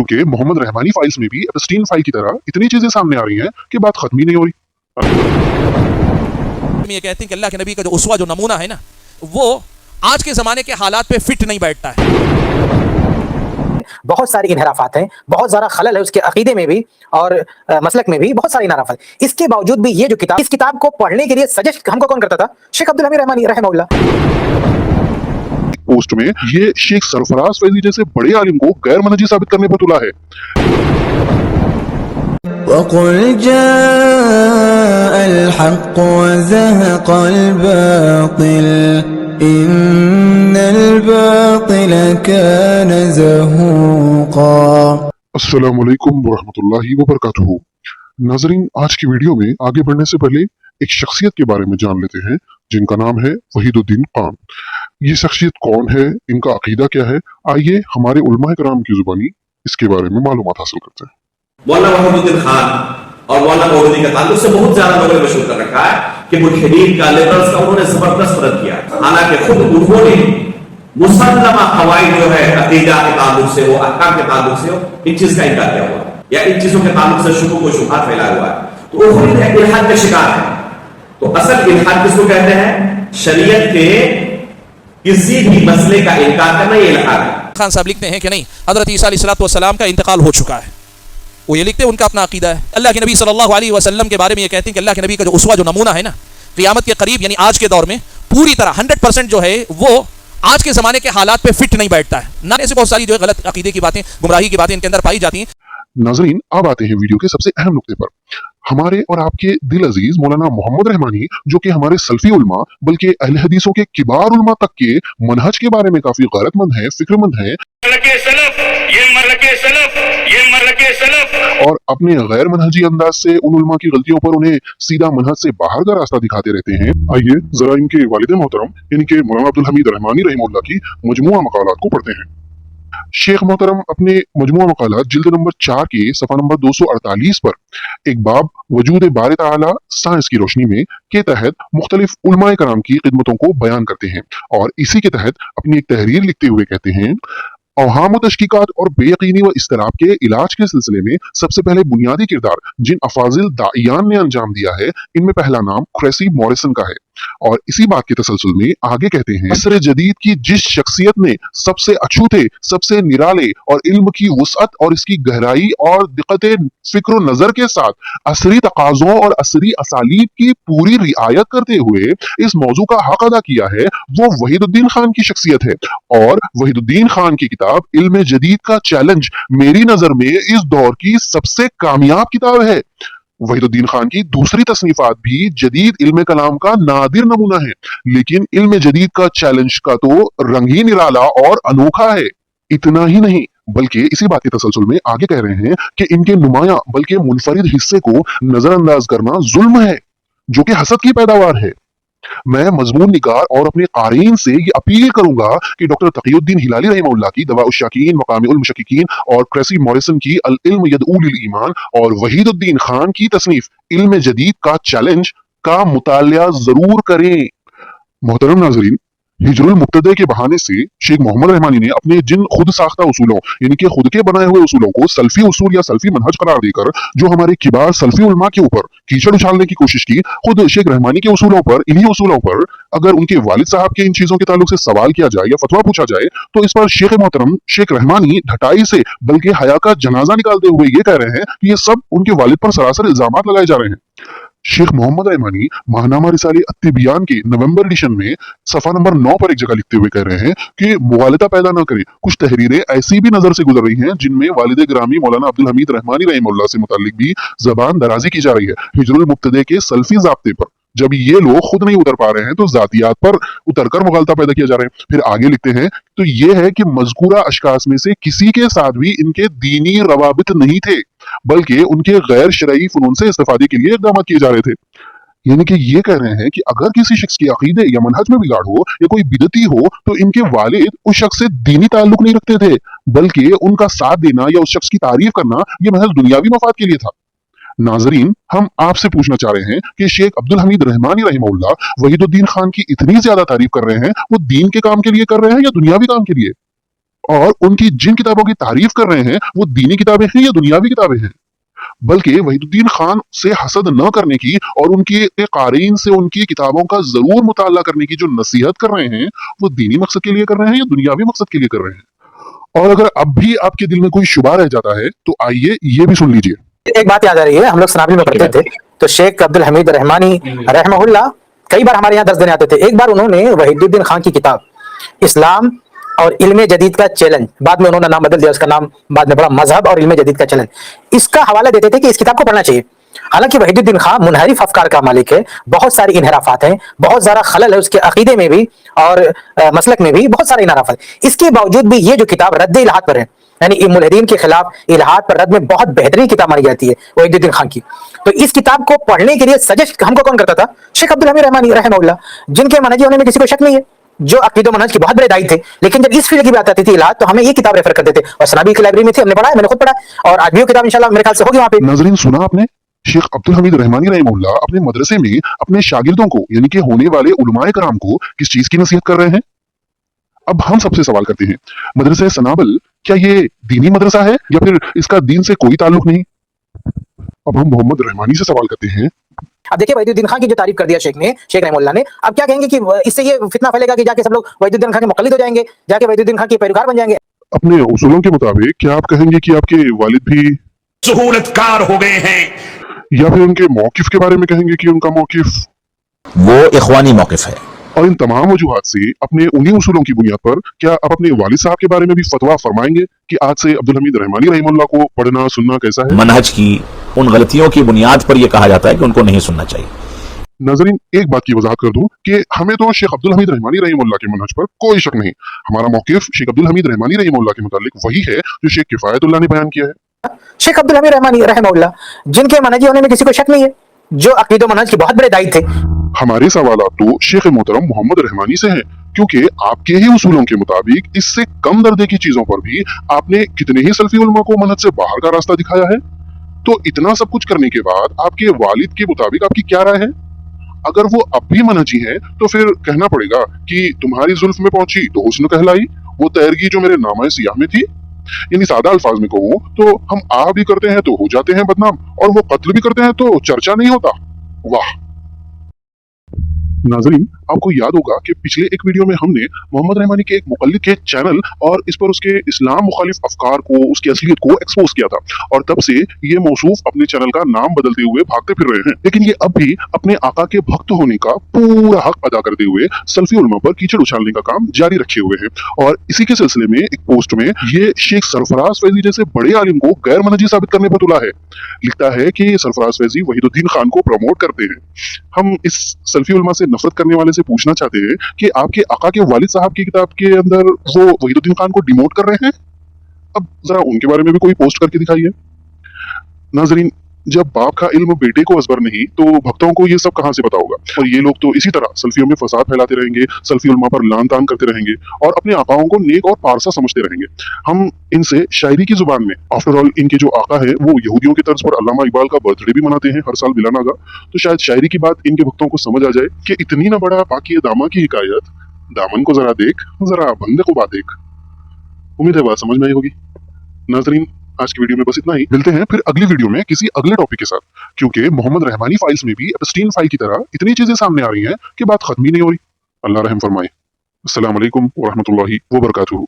के मोहम्मद रहमानी फाइल्स में भी एप्स्टीन फाइल की तरह इतनी चीजें सामने आ रही हैं कि बात खत्म ही नहीं हो रही। ये कहते हैं कि अल्लाह के नबी का जो उसवा, जो नमूना है ना, वो आज के जमाने के हालात पे फिट नहीं बैठता है। बहुत सारी इनहराफात हैं, बहुत ज़्यादा खलल है उसके अकीदे में भी और मसलक में भी बहुत सारी इनहराफात। इसके बावजूद भी ये जो किताब, इस किताब को पढ़ने के लिए सजेस्ट हमको कौन करता था? शेख अब्दुल हमीद रहमानी रहमहुल्लाह। पोस्ट में ये शेख सरफराज फैजी जैसे बड़े आलिम को गैर मनहजी साबित करने पर तुला है। वक़ुल जाअल हक़्क़ वज़हक़ल बातिल इन्नल बातिल कान ज़हूक़ा। अस्सलामु अलैकुम वरहमतुल्लाहि वबरकातुहू। नाज़रीन, आज की वीडियो में आगे बढ़ने से पहले एक शख्सियत के बारे में जान लेते हैं जिनका नाम है वहीदुद्दीन खान। ये शख्सियत कौन है, इनका अकीदा क्या है, आइए हमारे उलमा कराम की जुबानी इसके बारे में मालूमात हासिल करते हैं। मौलाना वहीदुद्दीन खान और मौलाना मौदूदी का ताल्लुक से बहुत ज्यादा लोगों ने मशहूर कर रखा है कि मुल्हिदीन का, लिबरल्स का उन्होंने जबरदस्त रद्द किया। हालांकि खुद उन्होंने मुसल्लमा कवाइद जो है अकीदा के ताल्लुक से, वो अहकाम के ताल्लुक से, इन चीज का इनकार किया हुआ या इन चीजों के ताल्लुक से शुबह को शुबहात फैलाया हुआ है। तो वो खुद इल्हाद का शिकार है। तो असल इल्हाद किसको कहते हैं? शरीयत के किसी भी मसले का इनकार करना ये इल्हाद है। खान साहब लिखते हैं कि नहीं, हजरत ईसा अलैहिस्सलाम का इंतकाल हो चुका है। वो ये लिखते हैं, उनका अपना अकीदा है। अल्लाह के नबी सल्लल्लाहु अलैहि वसल्लम के बारे में ये कहते हैं कि अल्लाह के नबी का जो उसवा, जो नमूना है ना, क़ियामत के करीब यानी आज के दौर में पूरी तरह 100% जो है वो आज के ज़माने के हालात पे फिट नहीं बैठता है। ना ऐसे बहुत सारी जो है गलत अकीदे की बातें, गुमराही की बातें इनके अंदर पाई जाती हैं। नाज़रीन, अब आते हैं वीडियो के सबसे अहम नुक्ते पर। हमारे और आपके दिल अजीज मौलाना मोहम्मद रहमानी, जो कि हमारे सल्फी उलमा बल्कि अहले हदीसों के किबार उलमा तक के मनहज के बारे में काफी गैरतमंद है, फिक्रमंद है और अपने गैर मनहजी अंदाज से उन उलमा की गलतियों पर उन्हें सीधा मनहज से बाहर का रास्ता दिखाते रहते हैं। आइए जरा इनके वालिद मोहतरम यानी कि मौलाना अब्दुल हमीद रहमानी रहमहुल्लाह की मजमुआ मकालात को पढ़ते हैं। शेख मोहतरम अपने मजमुआ मकालात जिल्द नंबर 4 के सफ़ा नंबर 248 पर एक बाब वजूद बारी ताला साइंस की रोशनी में के तहत मुख्तलिफ उलमाए कराम की खिदमतों को बयान करते हैं और इसी के तहत अपनी एक तहरीर लिखते हुए कहते हैं, अवहाम व तशकीकात और बेयकीनी व इस्तराब के इलाज के सिलसिले में सबसे पहले बुनियादी किरदार जिन अफाजिल दाइयान ने अंजाम दिया है, इनमें पहला नाम क्रेसी मॉरिसन का है। और इसी बात के तसलसल में आगे कहते हैं, असर जदीद की जिस शख्सियत ने सबसे अछूते, सबसे निराले और इल्म की वुसअत और इसकी गहराई और दिक्कत फिक्र नजर के साथ असरी तकाज़ों और असरी असालीब की पूरी रियायत करते हुए इस मौजू का हक अदा किया है, वो वहीदुद्दीन खान की शख्सियत है। और वहीदुद्दीन खान की किताब इल्म जदीद का चैलेंज मेरी नजर में इस दौर की सबसे कामयाब किताब है। वहीदुद्दीन खान की दूसरी तसनीफात भी जदीद इल्म कलाम का नादिर नमूना है, लेकिन इल्म जदीद का चैलेंज का तो रंग ही निराला और अनोखा है। इतना ही नहीं बल्कि इसी बात के तसलसल में आगे कह रहे हैं कि इनके नुमाया बल्कि मुनफरिद हिस्से को नजरअंदाज करना जुल्म है, जो कि हसद की पैदावार है। मैं मजमून निगार और अपने क़ारीन से ये अपील करूंगा कि डॉक्टर तक़ीउद्दीन हिलाली रहमहुल्लाह की दवाउश्शाकीन, मक़ामिउल मुशक्किकीन और क्रेसी मॉरिसन की अल इल्म यदऊ लिल ईमान और वहीदुद्दीन खान की तसनीफ इल्म जदीद का चैलेंज का मुतालिया जरूर करें। मोहतरम नाज़रीन, हिजरुल मुक्तदे के बहाने से शेख मोहम्मद रहमानी ने अपने जिन खुद साख्ता उसूलों यानी कि खुद के बनाए हुए उसूलों को सल्फी उसूल या सल्फी मनहज करार देकर जो हमारे किबार सल्फी उलमा के ऊपर कीचड़ उछालने की कोशिश की, खुद शेख रहमानी के उसूलों पर, इन्हीं उसूलों पर अगर उनके वालिद साहब के इन चीजों के ताल्लुक से सवाल किया जाए या फतवा पूछा जाए तो इस पर शेख मोहतरम शेख रहमानी ढटाई से बल्कि हया का जनाजा निकालते हुए ये कह रहे हैं कि ये सब उनके वालिद पर सरासर इल्जामात लगाए जा रहे हैं। शेख मोहम्मद रहमानी माहनामा रिसाले अत्तिबियान के नवंबर एडिशन में सफ़ा नंबर 9 पर एक जगह लिखते हुए कह रहे हैं कि मुगालता पैदा ना करें, कुछ तहरीरें ऐसी भी नजर से गुजर रही हैं जिनमें वालिद ग्रामी मौलाना अब्दुल हमीद रहमानी रहमहुल्लाह से मुताल्लिक भी जबान दराजी की जा रही है हिजरुल मुक्तदे के सल्फी ज़ाब्ते पर। जब ये लोग खुद नहीं उतर पा रहे हैं तो जातियात पर उतरकर मुगालता पैदा किया जा रहा है। फिर आगे लिखते हैं तो ये है कि मज़कूरा अशखास में से किसी के साथ भी इनके दीनी रवाबित नहीं थे, बल्कि उनके गैर शरई फनून से इस्तेफादे के लिए इक़दाम किए जा रहे थे। यानी कि ये कह रहे हैं कि अगर किसी शख्स के अकीदे या मनहज में बिगाड़ हो या कोई बिदती हो तो इनके वालिद उस शख्स से दीनी ताल्लुक नहीं रखते थे, बल्कि उनका साथ देना या उस शख्स की तारीफ करना यह महज दुनियावी मफाद के लिए था। नाजरीन, हम आपसे पूछना चाह रहे हैं कि शेख अब्दुल हमीद रहमानी रहमहुल्लाह वहीदुद्दीन खान की इतनी ज्यादा तारीफ कर रहे हैं, वो दीन के काम के लिए कर रहे हैं या दुनियावी काम के लिए? और उनकी जिन किताबों की तारीफ कर रहे हैं वो दीनी किताबें हैं या दुनियावी किताबें हैं, बल्कि वहीदुद्दीन खान से हसद न करने की और उनके कारीन से उनकी किताबों का जरूर मुताला करने की जो नसीहत कर रहे हैं वो दीनी मकसद के लिए कर रहे हैं या दुनियावी मकसद के लिए कर रहे हैं। और अगर अब भी आपके दिल में कोई शुबा रह जाता है तो आइए ये भी सुन लीजिए। एक बात याद आ रही है, हम लोग सनाबी में पढ़ते थे तो शेख अब्दुल हमीद रहमानी रहमहुल्लाह कई बार हमारे यहाँ दर्स देने आते थे। एक बार उन्होंने वहीदुद्दीन खान की किताब इस्लाम और इल्म जदीद का चैलेंज, बाद में उन्होंने नाम बदल दिया, उसका नाम बाद में पड़ा मजहब और इल्म जदीद का चैलेंज, इसका हवाला देते थे कि इस किताब को पढ़ना चाहिए। हालांकि वहीदुद्दीन खान मुनहरिफ अफकार का मालिक है, बहुत सारी इनहराफात हैं, बहुत ज़्यादा खलल है उसके अकीदे में भी और मसलक में भी बहुत सारे इनहराफात। इसके बावजूद भी ये जो किताब रद्द इल्हाद पर है, यानी मुल्हिदीन के खिलाफ इल्हाद पर रद्द में बहुत बेहतरीन किताब मानी जाती है वहीदुद्दीन खान की। तो इस किताब को पढ़ने के लिए सजेस्ट हमको कौन करता था? शेख अब्दुल हमीद रहमानी रहमहुल्लाह, जिनके मनहजी होने में किसी को शक नहीं है, जो अकीदो मनहज के बहुत बड़े दाई थे। लेकिन जब इस फील्ड की बात आती थी इलाज, तो हमें ये किताब रेफर करते थे और सनाबी की लाइब्रेरी में थी, हमने पढ़ा है, मैंने खुद पढ़ा है और आज भी वो किताब इंशाल्लाह मेरे ख्याल से होगी वहां पे। नाजरीन, सुना आपने? शेख अब्दुल हमीद रहमानी रहमहुल्लाह अपने मदरसे में अपने शागिर्दों को यानी कि होने वाले उलमाए कराम को किस चीज की नसीहत कर रहे हैं? अब हम सबसे सवाल करते हैं, मदरसे सनाबल क्या ये दीनी मदरसा है या फिर इसका दीन से कोई ताल्लुक नहीं? अब हम मोहम्मद रहमानी से सवाल करते हैं। अब देखिए वहीदुद्दीन खान की जो तारीफ कर दिया शेख रहमुल्लाह ने, अब क्या कहेंगे कि इससे ये फितना फैलेगा कि जाके सब लोग वहीदुद्दीन खान के मुक़ल्लिद हो जाएंगे, जाके वहीदुद्दीन खान के पैरोकार बन जाएंगे। अपने उसूलों के मुताबिक क्या आप कहेंगे कि आपके वालिद भी सहूलतकार हो गए हैं, या फिर उनके मौकिफ के बारे में कहेंगे कि उनका मौकिफ वो इख्वानी मौकिफ है? और इन तमाम वजूहात से अपने उन्हीं उसूलों की बुनियाद पर क्या आप अपने वालिद साहब के बारे में भी फतवा फरमाएंगे कि आज से अब्दुल हमीद रहमानी रहमहुल्लाह को पढ़ना सुनना कैसा है? मनहज की उन गलतियों की बुनियाद पर यह कहा जाता है कि उनको नहीं सुनना चाहिए। नाजरीन, एक बात की वजाहत कर दूं कि हमें तो शेख अब्दुल हमीद रहमानी रहमहुल्लाह के मनहज पर कोई शक नहीं। हमारा मौकिफ शेख अब्दुल हमीद रहमानी रहमहुल्लाह के मुतालिक वही है जो शेख किफायतुल्लाह ने बयान किया है। शेख अब्दुल हमीद रहमानी रहमहुल्लाह, जिनके मनहजी होने में किसी को शक नहीं है, जो अकीदो मनहज के बहुत बड़े दाई थे। हमारे सवालात तो शेख मोहतरम मोहम्मद रहमानी से हैं, क्योंकि आपके ही उसूलों के मुताबिक इससे कम दर्जे की चीजों पर भी आपने कितने ही सल्फी उलमा को मनहज से बाहर का रास्ता दिखाया है। तो इतना सब कुछ करने के बाद आपके वालिद के मुताबिक आपकी क्या राय है? अगर वो अब भी मनहजी हैं तो फिर कहना पड़ेगा कि तुम्हारी जुल्फ में पहुंची तो हुस्न कहलाई, वो तैरगी जो मेरे नामा सियाह में थी। यानी सादा अल्फाज में कहूं तो हम आ भी करते हैं तो हो जाते हैं बदनाम, और वो कत्ल भी करते हैं तो चर्चा नहीं होता। वाह नाजरीन, आपको याद होगा कि पिछले एक वीडियो में हमने मोहम्मद रहमानी के एक मुक़ल्लिद के चैनल और इस पर उसके इस्लाम मुखालिफ अफकार को, उसकी असलियत को एक्सपोज किया था, और तब से ये मौसूफ अपने चैनल का नाम बदलते हुए भागते फिर रहे हैं। लेकिन ये अब भी अपने आका के भक्त होने का पूरा हक अदा करते हुए सल्फी उलमा पर कीचड़ उछालने का काम जारी रखे हुए हैं। और इसी के सिलसिले में एक पोस्ट में ये शेख सरफराज फैजी जैसे बड़े आलिम को गैर मनहजी साबित करने पर तुला है। लिखता है कि सरफराज फैजी वहीदुद्दीन खान को प्रमोट करते हैं। हम इस सल्फी उलमा से नफरत करने वाले से पूछना चाहते हैं कि आपके आका के वालिद साहब की किताब के अंदर वो वहीदुद्दीन खान को डिमोट कर रहे हैं? अब जरा उनके बारे में भी कोई पोस्ट करके दिखाइए। नाजरीन, जब बाप का इल्म बेटे को असबर नहीं तो भक्तों को ये सब कहां से पता होगा? और ये लोग तो इसी तरह सल्फियों में फसाद फैलाते रहेंगे, सल्फी उलमा पर लान तान करते रहेंगे और अपने आकाओं को नेक और पारसा समझते रहेंगे। हम इनसे शायरी की जुबान में, आफ्टर ऑल इनके जो आका है वो यहूदियों की तर्ज पर अल्लामा इकबाल का बर्थडे भी मनाते हैं हर साल बिलानागा, तो शायद शायरी की बात इनके भक्तों को समझ आ जाए कि इतनी ना बड़ा पाकी दामा की हिकायत, दामन को जरा देख, जरा बंदे को बात देख। उम्मीद है बात समझ में आई होगी। नाजरीन, आज की वीडियो में बस इतना ही। मिलते हैं फिर अगली वीडियो में किसी अगले टॉपिक के साथ, क्योंकि मोहम्मद रहमानी फाइल्स में भी एप्स्टीन फाइल की तरह इतनी चीजें सामने आ रही हैं कि बात खत्म ही नहीं हो रही। अल्लाह रहम फरमाए। अस्सलाम वालेकुम व रहमतुल्लाहि व बरकातुहू।